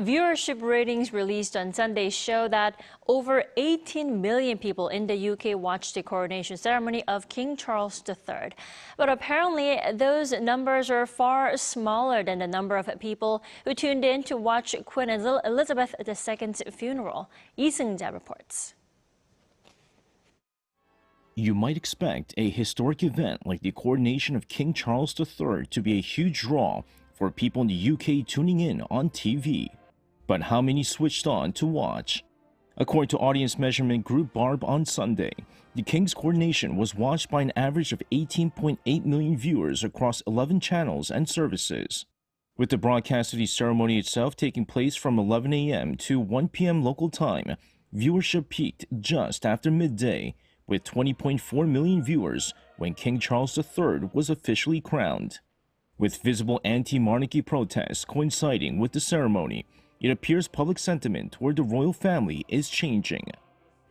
Viewership ratings released on Sunday show that over 18 million people in the UK watched the coronation ceremony of King Charles III. But apparently, those numbers are far smaller than the number of people who tuned in to watch Queen Elizabeth II's funeral. Seung-jae reports. You might expect a historic event like the coronation of King Charles III to be a huge draw for people in the UK tuning in on TV. But how many switched on to watch? According to audience measurement group Barb on Sunday, the King's coronation was watched by an average of 18.8 million viewers across 11 channels and services. With the broadcast of the ceremony itself taking place from 11 a.m. to 1 p.m. local time, viewership peaked just after midday, with 20.4 million viewers when King Charles III was officially crowned. With visible anti-monarchy protests coinciding with the ceremony, it appears public sentiment toward the royal family is changing.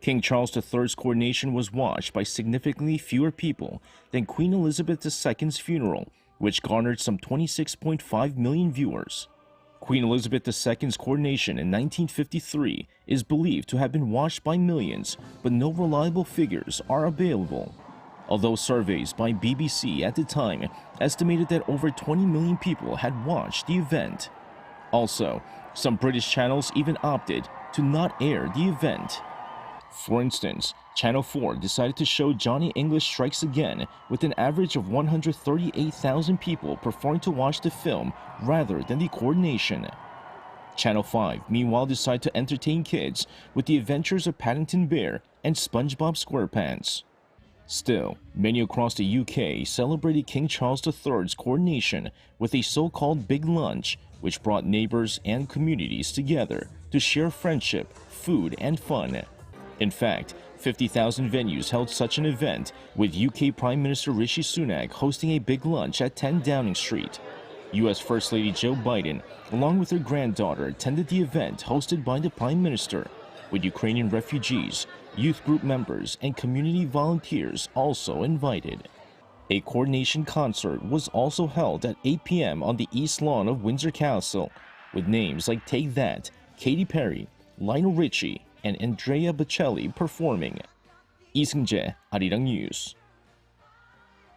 King Charles III's coronation was watched by significantly fewer people than Queen Elizabeth II's funeral, which garnered some 26.5 million viewers. Queen Elizabeth II's coronation in 1953 is believed to have been watched by millions, but no reliable figures are available. Although surveys by BBC at the time estimated that over 20 million people had watched the event. Also, some British channels even opted to not air the event. For instance, Channel 4 decided to show Johnny English Strikes Again with an average of 138,000 people preferring to watch the film rather than the coronation. Channel 5 meanwhile decided to entertain kids with The Adventures of Paddington Bear and SpongeBob SquarePants. Still, many across the UK celebrated King Charles III's coronation with a so-called big lunch, which brought neighbors and communities together to share friendship, food, and fun. In fact, 50,000 venues held such an event, with UK Prime Minister Rishi Sunak hosting a big lunch at 10 Downing Street. US First Lady Joe Biden, along with her granddaughter, attended the event hosted by the Prime Minister, with Ukrainian refugees, youth group members, and community volunteers also invited. A coronation concert was also held at 8 p.m. on the East Lawn of Windsor Castle, with names like Take That, Katy Perry, Lionel Richie, and Andrea Bocelli performing. Seung-jae, Arirang News.